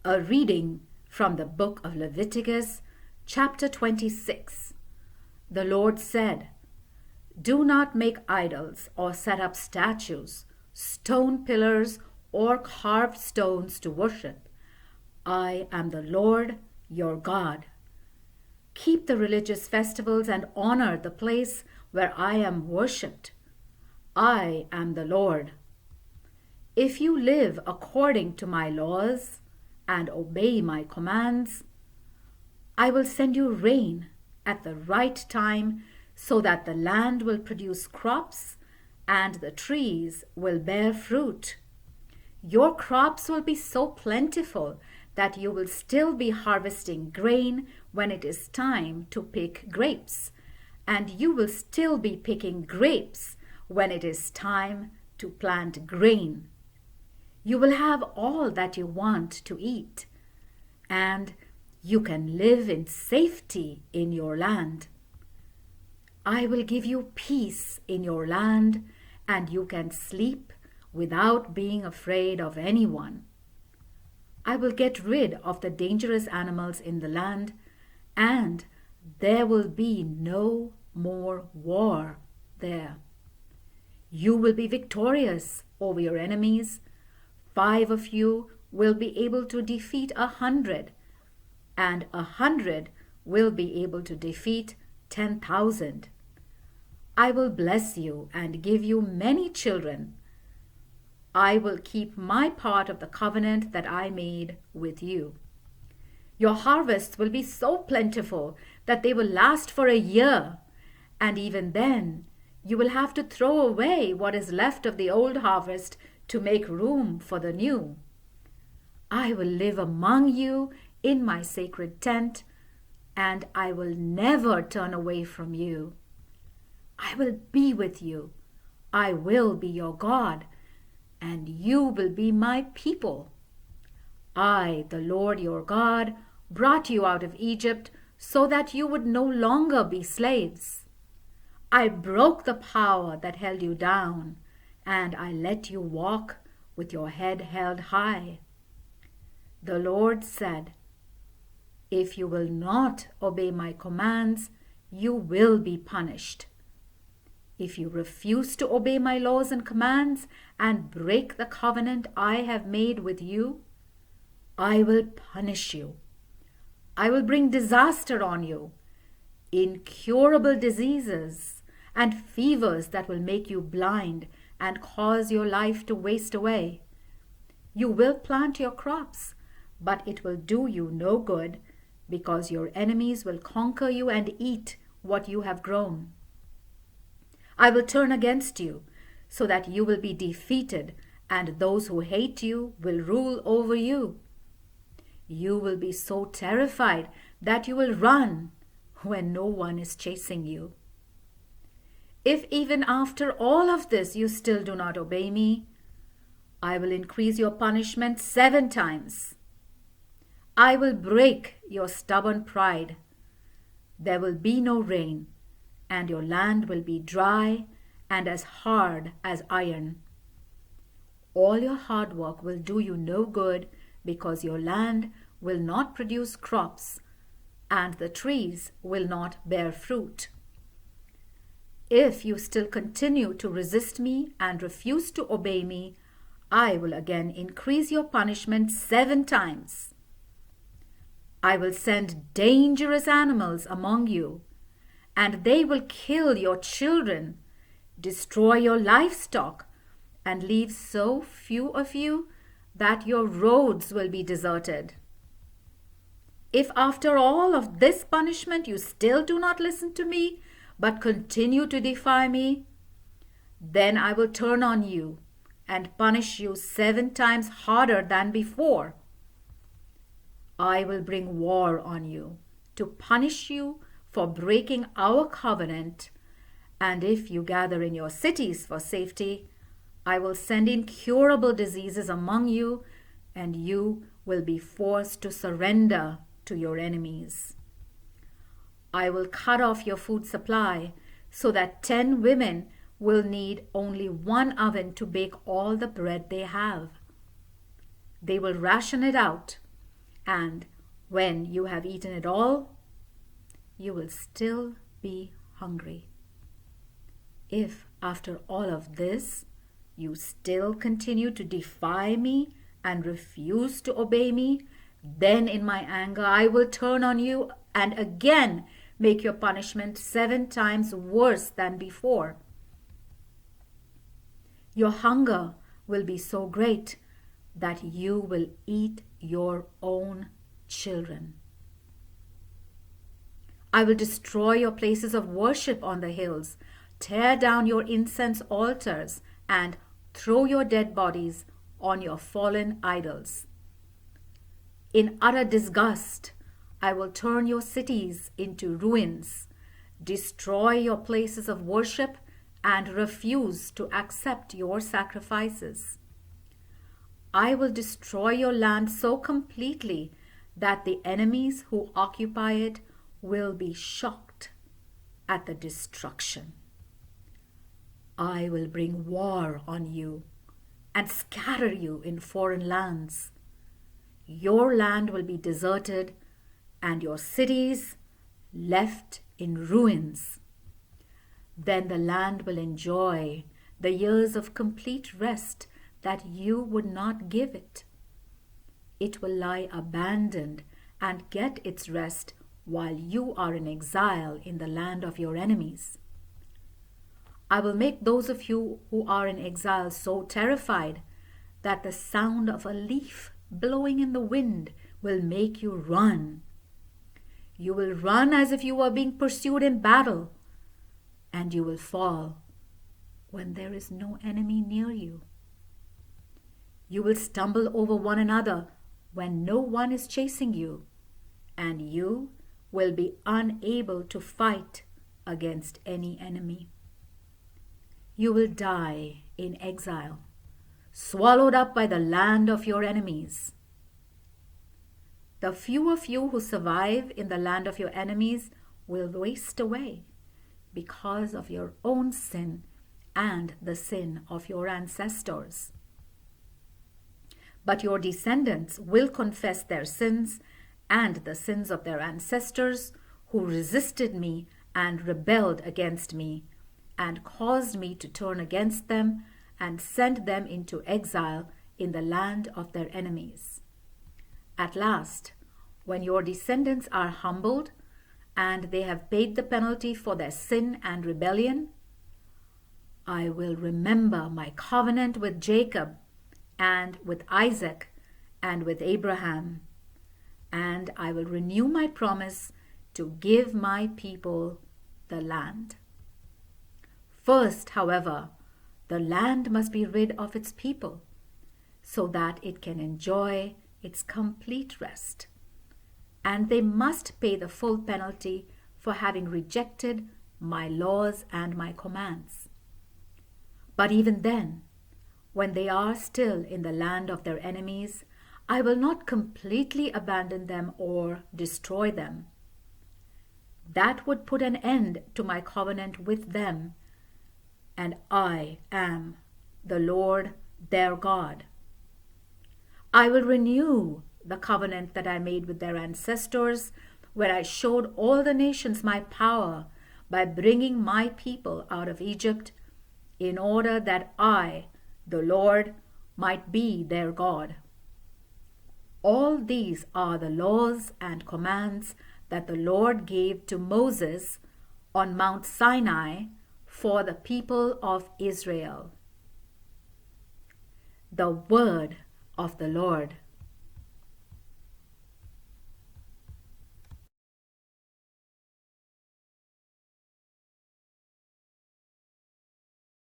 A reading from the book of Leviticus, chapter 26. The Lord said, "Do not make idols or set up statues, stone pillars, or carved stones to worship. I am the Lord your God. Keep the religious festivals and honor the place where I am worshipped. I am the Lord. If you live according to my laws and obey my commands, I will send you rain at the right time so that the land will produce crops and the trees will bear fruit. Your crops will be so plentiful that you will still be harvesting grain when it is time to pick grapes, and you will still be picking grapes when it is time to plant grain. You will have all that you want to eat, and you can live in safety in your land. I will give you peace in your land, and you can sleep without being afraid of anyone. I will get rid of the dangerous animals in the land, and there will be no more war there. You will be victorious over your enemies. 5 of you will be able to defeat 100, and 100 will be able to defeat 10,000. I will bless you and give you many children. I will keep my part of the covenant that I made with you. Your harvests will be so plentiful that they will last for a year, and even then you will have to throw away what is left of the old harvest to make room for the new. I will live among you in my sacred tent, and I will never turn away from you. I will be with you. I will be your God, and you will be my people. I, the Lord your God, brought you out of Egypt so that you would no longer be slaves. I broke the power that held you down, and I let you walk with your head held high. The Lord said, if you will not obey my commands, you will be punished. If you refuse to obey my laws and commands and break the covenant I have made with you, I will punish you. I will bring disaster on you, incurable diseases and fevers that will make you blind and cause your life to waste away. You will plant your crops, but it will do you no good, because your enemies will conquer you and eat what you have grown. I will turn against you, so that you will be defeated, and those who hate you will rule over you. You will be so terrified that you will run when no one is chasing you. If even after all of this you still do not obey me, I will increase your punishment 7 times. I will break your stubborn pride. There will be no rain, and your land will be dry and as hard as iron. All your hard work will do you no good, because your land will not produce crops, and the trees will not bear fruit. If you still continue to resist me and refuse to obey me, I will again increase your punishment 7 times. I will send dangerous animals among you, and they will kill your children, destroy your livestock, and leave so few of you that your roads will be deserted. If after all of this punishment you still do not listen to me, but continue to defy me, then I will turn on you and punish you 7 times harder than before. I will bring war on you to punish you for breaking our covenant, and if you gather in your cities for safety, I will send incurable diseases among you, and you will be forced to surrender to your enemies. I will cut off your food supply so that 10 women will need only 1 oven to bake all the bread they have. They will ration it out, And when you have eaten it all, you will still be hungry. If after all of this, you still continue to defy me and refuse to obey me, then in my anger I will turn on you and again make your punishment 7 times worse than before. Your hunger will be so great that you will eat your own children. I will destroy your places of worship on the hills, tear down your incense altars, and throw your dead bodies on your fallen idols. In utter disgust, I will turn your cities into ruins, destroy your places of worship, and refuse to accept your sacrifices. I will destroy your land so completely that the enemies who occupy it will be shocked at the destruction. I will bring war on you and scatter you in foreign lands. Your land will be deserted and your cities left in ruins. Then the land will enjoy the years of complete rest that you would not give it. It will lie abandoned and get its rest while you are in exile in the land of your enemies. I will make those of you who are in exile so terrified that the sound of a leaf blowing in the wind will make you run. You will run as if you were being pursued in battle, and you will fall when there is no enemy near you. You will stumble over one another when no one is chasing you, and you will be unable to fight against any enemy. You will die in exile, swallowed up by the land of your enemies. The few of you who survive in the land of your enemies will waste away because of your own sin and the sin of your ancestors. But your descendants will confess their sins and the sins of their ancestors who resisted me and rebelled against me and caused me to turn against them and send them into exile in the land of their enemies. At last, when your descendants are humbled and they have paid the penalty for their sin and rebellion, I will remember my covenant with Jacob and with Isaac and with Abraham, and I will renew my promise to give my people the land. First, however, the land must be rid of its people so that it can enjoy its complete rest, and they must pay the full penalty for having rejected my laws and my commands. But even then, when they are still in the land of their enemies, I will not completely abandon them or destroy them. That would put an end to my covenant with them, and I am the Lord their God. I will renew the covenant that I made with their ancestors, where I showed all the nations my power by bringing my people out of Egypt, in order that I, the Lord, might be their God. All these are the laws and commands that the Lord gave to Moses on Mount Sinai for the people of Israel. The word of the Lord.